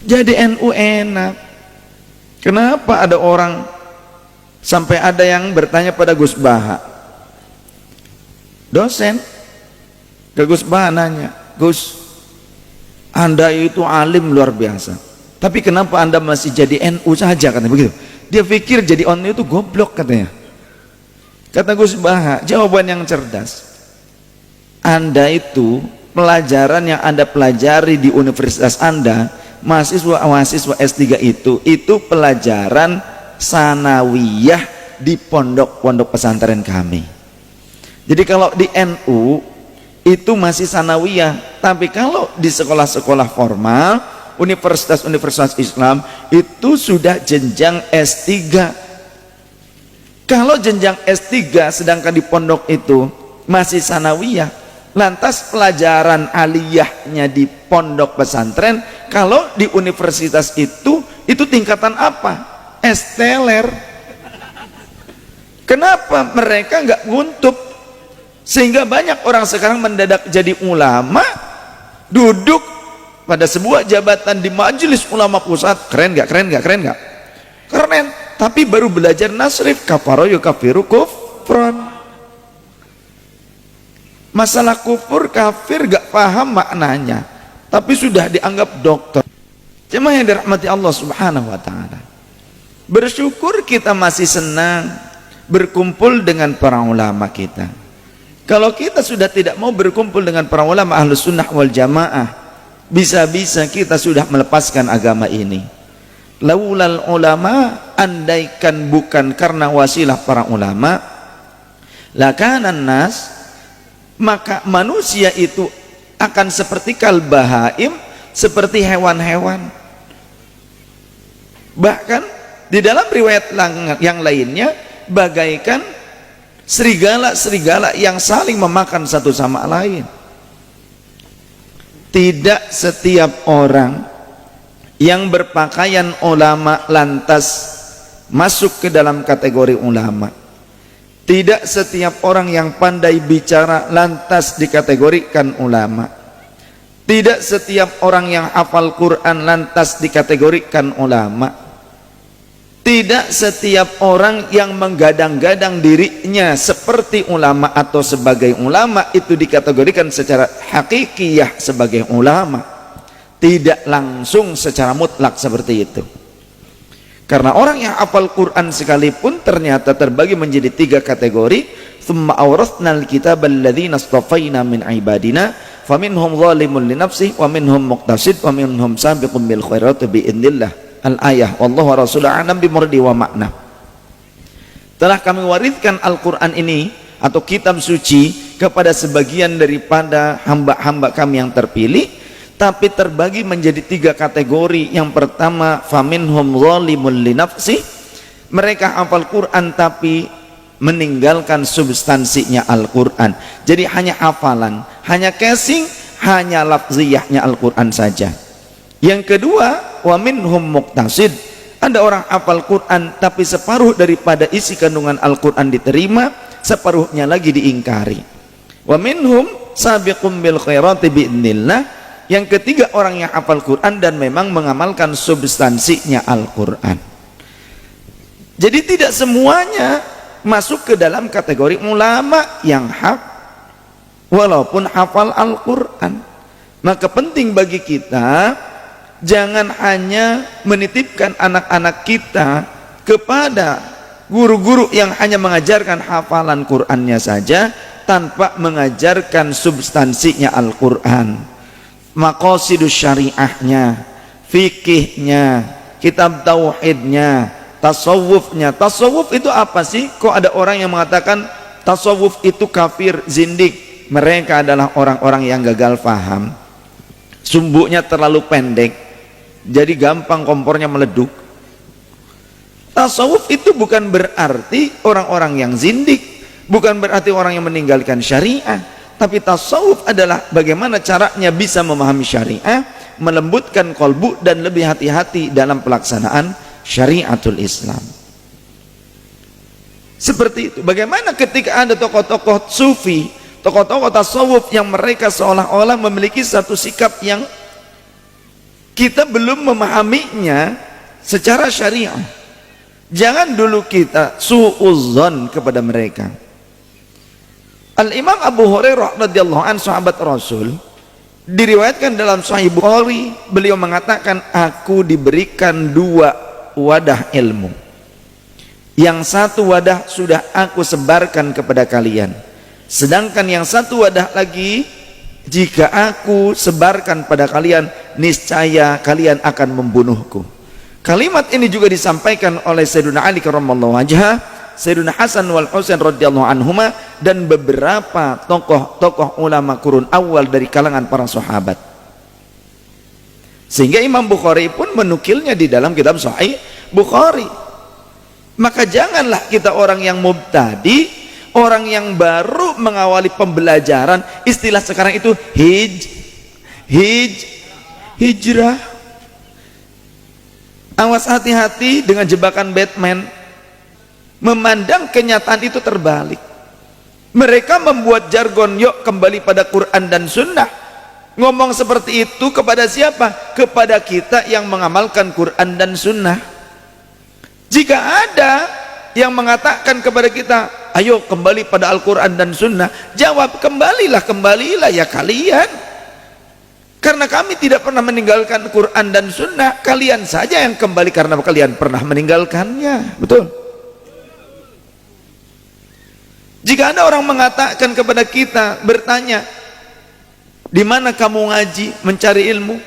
Jadi NU enak. Kenapa ada orang sampai ada yang bertanya pada Gus Baha, dosen ke Gus Baha nanya, Gus, Anda itu alim luar biasa, tapi kenapa Anda masih jadi NU saja, katanya begitu. Dia pikir jadi NU itu goblok, katanya. Kata Gus Baha, jawaban yang cerdas, Anda itu pelajaran yang Anda pelajari di universitas Anda, mahasiswa S3 itu pelajaran sanawiyah di pondok-pondok pesantren kami. Jadi kalau di NU itu masih sanawiyah, tapi kalau di sekolah-sekolah formal, universitas-universitas Islam itu sudah jenjang S3. Kalau jenjang S3 sedangkan di pondok itu masih sanawiyah, lantas pelajaran aliyahnya di pondok pesantren, kalau di universitas itu tingkatan apa? Esteler. Kenapa mereka nggak nguntub? Sehingga banyak orang sekarang mendadak jadi ulama, duduk pada sebuah jabatan di majelis ulama pusat. Keren nggak? Keren nggak? Keren nggak? Keren. Tapi baru belajar nasrif, kafaro yukafiru kufron. Masalah kufur kafir gak paham maknanya, tapi sudah dianggap dokter. Jemaah yang dirahmati Allah Subhanahu wa taala, bersyukur kita masih senang berkumpul dengan para ulama kita. Kalau kita sudah tidak mau berkumpul dengan para ulama Ahlus Sunnah wal Jamaah, bisa-bisa kita sudah melepaskan agama ini. Laulal ulama, andaikan bukan karena wasilah para ulama, lakanan nas, maka manusia itu akan seperti kalbahaim, seperti hewan-hewan. Bahkan di dalam riwayat yang lainnya, bagaikan serigala-serigala yang saling memakan satu sama lain. Tidak setiap orang yang berpakaian ulama lantas masuk ke dalam kategori ulama. Tidak setiap orang yang pandai bicara lantas dikategorikan ulama. Tidak setiap orang yang hafal Quran lantas dikategorikan ulama. Tidak setiap orang yang menggadang-gadang dirinya seperti ulama atau sebagai ulama itu dikategorikan secara hakikiyah sebagai ulama. Tidak langsung secara mutlak seperti itu. Karena orang yang hafal Quran sekalipun ternyata terbagi menjadi 3 kategori. Tsumma awrathnal kitaba alladzina astafaina min ibadina faminhum zalimun li nafsihi wa minhum muqtasid wa minhum sabiqun bil khairati bi idznillah. Al-ayah wallahu wa rasuluhu a'lam bi muradi wa makna. Telah kami wariskan Al-Qur'an ini atau kitab suci kepada sebagian daripada hamba-hamba kami yang terpilih, tapi terbagi menjadi 3 kategori. Yang pertama, faminhum zalimun li nafsi, mereka hafal Quran tapi meninggalkan substansinya Al-Quran. Jadi hanya hafalan, hanya casing, hanya lafziyahnya Al-Quran saja. Yang kedua, wa minhum muqtasid, ada orang hafal Quran tapi separuh daripada isi kandungan Al-Quran diterima, separuhnya lagi diingkari. Wa minhum sabiqum bil khairati bi'idznillah. Yang ketiga, orang yang hafal Quran dan memang mengamalkan substansinya Al-Quran. Jadi tidak semuanya masuk ke dalam kategori ulama yang hak walaupun hafal Al-Quran. Maka penting bagi kita jangan hanya menitipkan anak-anak kita kepada guru-guru yang hanya mengajarkan hafalan Qurannya saja tanpa mengajarkan substansinya Al-Quran, maqasidus syariahnya, fikihnya, kitab tauhidnya, tasawufnya. Tasawuf itu apa sih? Kok ada orang yang mengatakan tasawuf itu kafir, zindik? Mereka adalah orang-orang yang gagal paham, sumbuknya terlalu pendek, jadi gampang kompornya meleduk. Tasawuf itu bukan berarti orang-orang yang zindik, bukan berarti orang yang meninggalkan syariah, tapi tasawuf adalah bagaimana caranya bisa memahami syariah, melembutkan kolbu dan lebih hati-hati dalam pelaksanaan syariatul Islam. Seperti itu. Bagaimana ketika ada tokoh-tokoh sufi, tokoh-tokoh tasawuf yang mereka seolah-olah memiliki satu sikap yang kita belum memahaminya secara syariah. Jangan dulu kita suudzon kepada mereka. Al-Imam Abu Hurairah radhiyallahu anhu, sahabat Rasul, diriwayatkan dalam Sahih Bukhari, beliau mengatakan, aku diberikan 2 wadah ilmu. Yang satu wadah sudah aku sebarkan kepada kalian, sedangkan yang satu wadah lagi, jika aku sebarkan pada kalian, niscaya kalian akan membunuhku. Kalimat ini juga disampaikan oleh Sayyidina Ali karramallahu wajhah, Sayyidina Hasan wal Husain radhiyallahu anhuma, dan beberapa tokoh-tokoh ulama kurun awal dari kalangan para sahabat. Sehingga Imam Bukhari pun menukilnya di dalam kitab Sahih Bukhari. Maka janganlah kita orang yang mubtadi, orang yang baru mengawali pembelajaran, istilah sekarang itu hijrah. Awas, hati-hati dengan jebakan Batman. Memandang kenyataan itu terbalik. Mereka membuat jargon, yuk kembali pada Quran dan Sunnah. Ngomong seperti itu kepada siapa? Kepada kita yang mengamalkan Quran dan Sunnah. Jika ada yang mengatakan kepada kita, ayo kembali pada Al-Quran dan Sunnah, jawab, kembalilah ya kalian. Karena kami tidak pernah meninggalkan Quran dan Sunnah, kalian saja yang kembali karena kalian pernah meninggalkannya. Betul? Jika ada orang mengatakan kepada kita, bertanya, di mana kamu ngaji, mencari ilmu?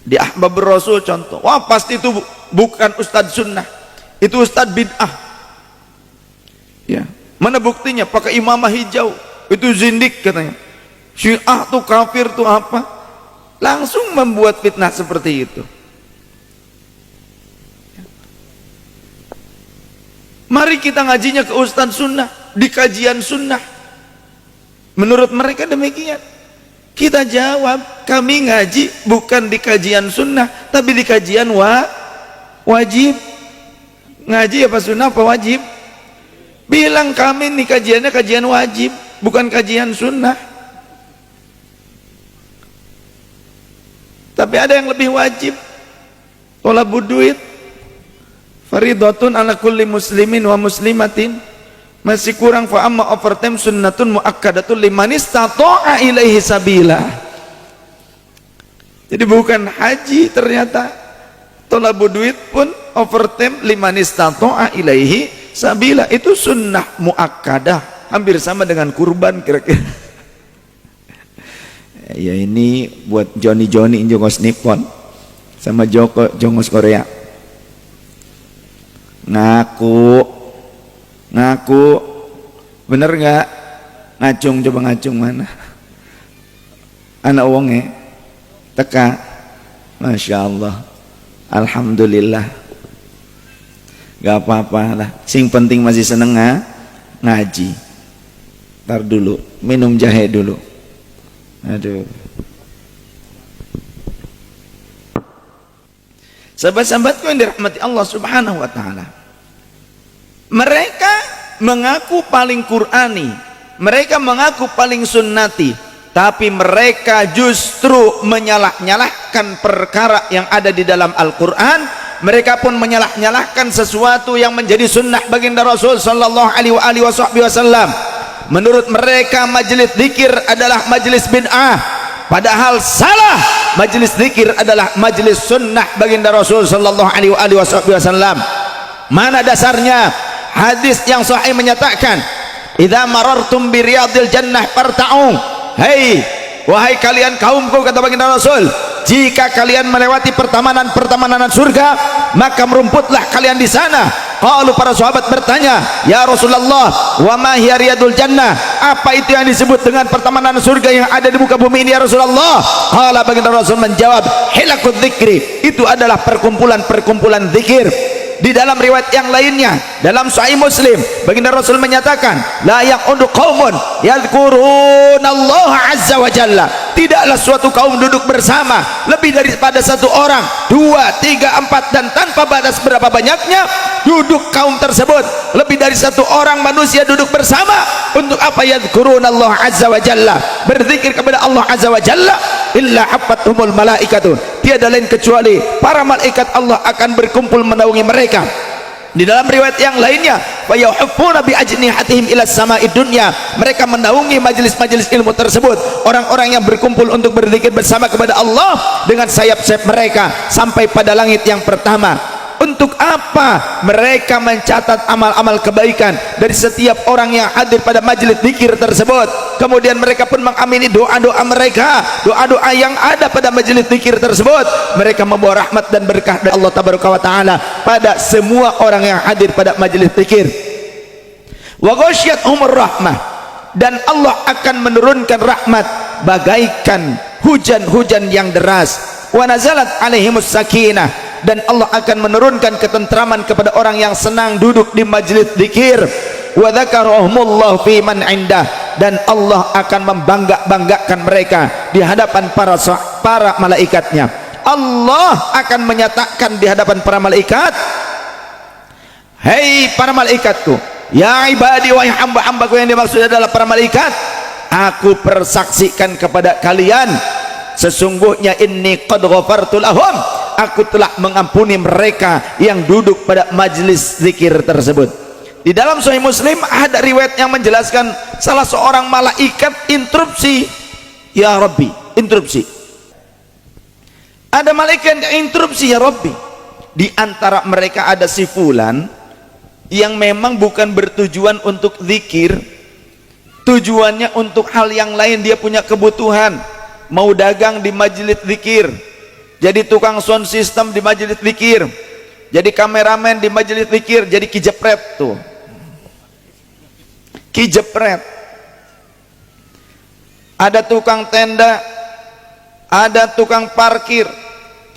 Di Ahbabur Rasul contoh, wah pasti itu bukan Ustadz Sunnah, itu Ustadz Bid'ah. Ya, mana buktinya? Pakai imamah hijau, itu zindik katanya. Syiah tuh kafir tuh apa? Langsung membuat fitnah seperti itu. Mari kita ngajinya ke Ustadz Sunnah, di kajian Sunnah. Menurut mereka demikian. Kita jawab, kami ngaji bukan di kajian Sunnah, tapi di kajian wajib. Ngaji apa Sunnah apa wajib? Bilang kami nih kajiannya kajian wajib, bukan kajian Sunnah. Tapi ada yang lebih wajib, thalabud duit, faridatun ala kulli muslimin wa muslimatin. Masih kurang, fa amma overtime sunnatun muakkadatun liman istata'a ilaihi sabila. Jadi bukan haji ternyata, thalabud duit pun overtime liman istata'a ilaihi sabila. Itu sunnah muakkadah, hampir sama dengan kurban kira-kira. Ya ini buat Johnny Jongos Nippon sama Jongos Korea. Ngaku bener nggak? Ngacung, coba ngacung mana? Anak wonge teka, masya Allah, alhamdulillah, gak apa-apa lah. Sing penting masih seneng ngaji. Ntar dulu minum jahe dulu. Aduh. Sahabat-sahabatku yang dirahmati Allah Subhanahu wa taala. Mereka mengaku paling Qur'ani, mereka mengaku paling sunnati, tapi mereka justru menyalah-nyalahkan perkara yang ada di dalam Al-Qur'an. Mereka pun menyalah-nyalahkan sesuatu yang menjadi sunnah baginda Rasul sallallahu alaihi wasallam. Menurut mereka majelis zikir adalah majelis bid'ah, padahal salah. Majelis zikir adalah majelis sunnah baginda Rasul sallallahu alaihi wasallam. Mana dasarnya? Hadis yang sahih menyatakan, idza marartum bi riyadil jannah farta'u. Hei wahai kalian kaumku, kata baginda Rasul, jika kalian melewati pertamanan surga, maka merumputlah kalian di sana. Qalu, para sahabat bertanya, ya Rasulullah, wa ma hiya riyadul jannah? Apa itu yang disebut dengan pertamanan surga yang ada di muka bumi ini ya Rasulullah? Qala, baginda Rasul menjawab, hilakut dzikri, itu adalah perkumpulan zikir. Di dalam riwayat yang lainnya, dalam Sahih Muslim, baginda Rasul menyatakan, la yaqudu qaumun yadhkurunallaha azza wa jalla. Tidaklah suatu kaum duduk bersama lebih daripada satu orang, 2, 3, 4, dan tanpa batas berapa banyaknya duduk kaum tersebut. Lebih dari satu orang manusia duduk bersama untuk apa? Yadhkurunallaha azza wa jalla, berzikir kepada Allah azza wa jalla. illa hafathumul malaikatu, tiada lain kecuali para malaikat Allah akan berkumpul menaungi mereka. Di dalam riwayat yang lainnya, fayuhiffuna bi ajnihatihim ila sama'id dunya, mereka menaungi majelis-majelis ilmu tersebut, orang-orang yang berkumpul untuk berzikir bersama kepada Allah dengan sayap-sayap mereka sampai pada langit yang pertama. Untuk apa? Mereka mencatat amal-amal kebaikan dari setiap orang yang hadir pada majelis zikir tersebut. Kemudian mereka pun mengamini doa-doa mereka, doa-doa yang ada pada majelis zikir tersebut. Mereka membawa rahmat dan berkah dari Allah Tabaraka wa Ta'ala pada semua orang yang hadir pada majelis zikir. Wa ghasyiyatuhumur rahmah, dan Allah akan menurunkan rahmat bagaikan hujan-hujan yang deras. Wa nazalat alaihimus sakinah, dan Allah akan menurunkan ketentraman kepada orang yang senang duduk di majelis zikir. Wa dzakarahumullahu fi man indah, dan Allah akan membangga-banggakan mereka di hadapan para malaikatnya. Allah akan menyatakan di hadapan para malaikat, hei para malaikatku, ya ibadi, wahai hamba-hambaku, yang dimaksud adalah para malaikat, aku persaksikan kepada kalian, sesungguhnya inni qad ghafartu lahum, aku telah mengampuni mereka yang duduk pada majlis zikir tersebut. Di dalam Sahih Muslim ada riwayat yang menjelaskan salah seorang malaikat interupsi, ya Rabbi, interupsi. Ada malaikat yang interupsi, ya Rabbi. Di antara mereka ada si fulan yang memang bukan bertujuan untuk zikir, tujuannya untuk hal yang lain. Dia punya kebutuhan, mau dagang di majelis zikir, jadi tukang sound system di majelis zikir, jadi kameramen di majelis zikir, jadi kijepret tuh, kijepret. Ada tukang tenda, ada tukang parkir.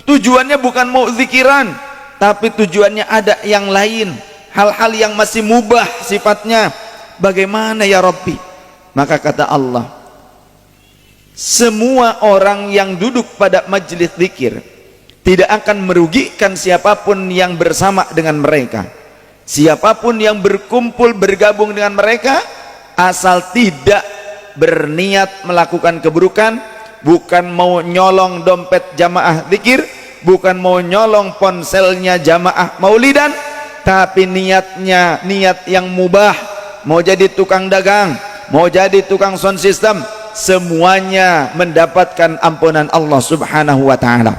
Tujuannya bukan mau zikiran, tapi tujuannya ada yang lain, hal-hal yang masih mubah sifatnya. Bagaimana ya Rabbi? Maka kata Allah, semua orang yang duduk pada majelis zikir tidak akan merugikan siapapun yang bersama dengan mereka, siapapun yang berkumpul bergabung dengan mereka, asal tidak berniat melakukan keburukan, bukan mau nyolong dompet jamaah zikir, bukan mau nyolong ponselnya jamaah maulidan, tapi niatnya niat yang mubah, mau jadi tukang dagang, mau jadi tukang sound system, semuanya mendapatkan ampunan Allah Subhanahu wa Ta'ala.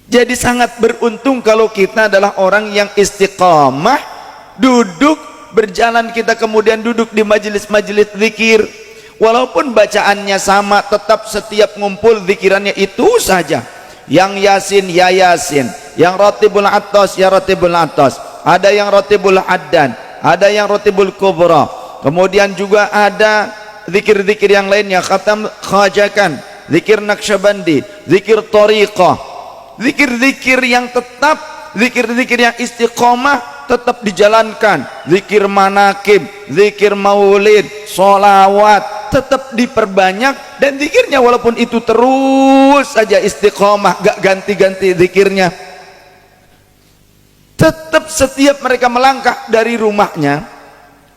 Jadi sangat beruntung kalau kita adalah orang yang istiqamah, duduk berjalan, kita kemudian duduk di majelis-majelis zikir, walaupun bacaannya sama, tetap setiap ngumpul zikirannya itu saja. Yang yasin ya yasin, yang ratibul atas ya ratibul atas, ada yang ratibul addan, ada yang ratibul kubra, kemudian juga ada zikir-zikir yang lainnya, khatam khajakan, zikir naqsyabandi, zikir tariqah, zikir-zikir yang tetap, zikir-zikir yang istiqomah tetap dijalankan, zikir manakib, zikir maulid, sholawat tetap diperbanyak, dan zikirnya walaupun itu terus saja istiqomah, gak ganti-ganti zikirnya. Tetap setiap mereka melangkah dari rumahnya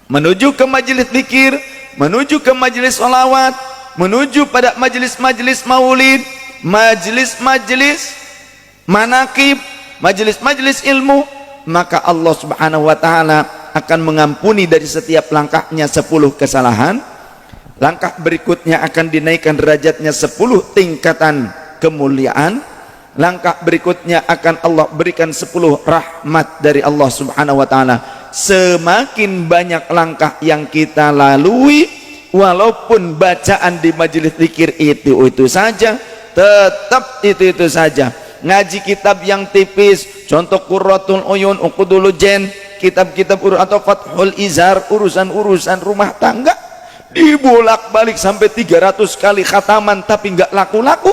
menuju ke majelis zikir, menuju ke majelis sholawat, menuju pada majelis-majelis maulid, majelis-majelis manakib, majelis-majelis ilmu, maka Allah Subhanahu wa Ta'ala akan mengampuni dari setiap langkahnya 10 kesalahan. Langkah berikutnya akan dinaikkan derajatnya 10 tingkatan kemuliaan. Langkah berikutnya akan Allah berikan 10 rahmat dari Allah Subhanahu wa Ta'ala. Semakin banyak langkah yang kita lalui, walaupun bacaan di majelis zikir itu saja, tetap itu saja. Ngaji kitab yang tipis, contoh Qurratul Uyun, Uqudul Jen, kitab-kitab atau Fathul Izar, urusan-urusan rumah tangga, dibolak-balik sampai 300 kali khataman, tapi nggak laku-laku.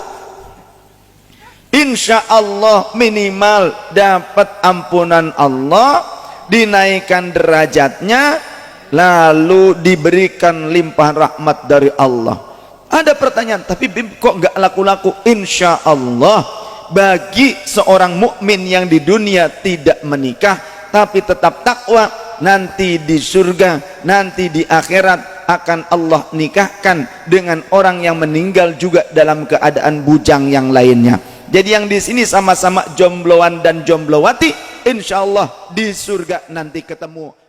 Insya Allah minimal dapat ampunan Allah, dinaikkan derajatnya, lalu diberikan limpahan rahmat dari Allah. Ada pertanyaan, tapi kok nggak laku-laku? Insya Allah bagi seorang mukmin yang di dunia tidak menikah tapi tetap takwa, nanti di surga, nanti di akhirat akan Allah nikahkan dengan orang yang meninggal juga dalam keadaan bujang yang lainnya. Jadi yang di sini sama-sama jombloan dan jomblowati, insyaallah di surga nanti ketemu.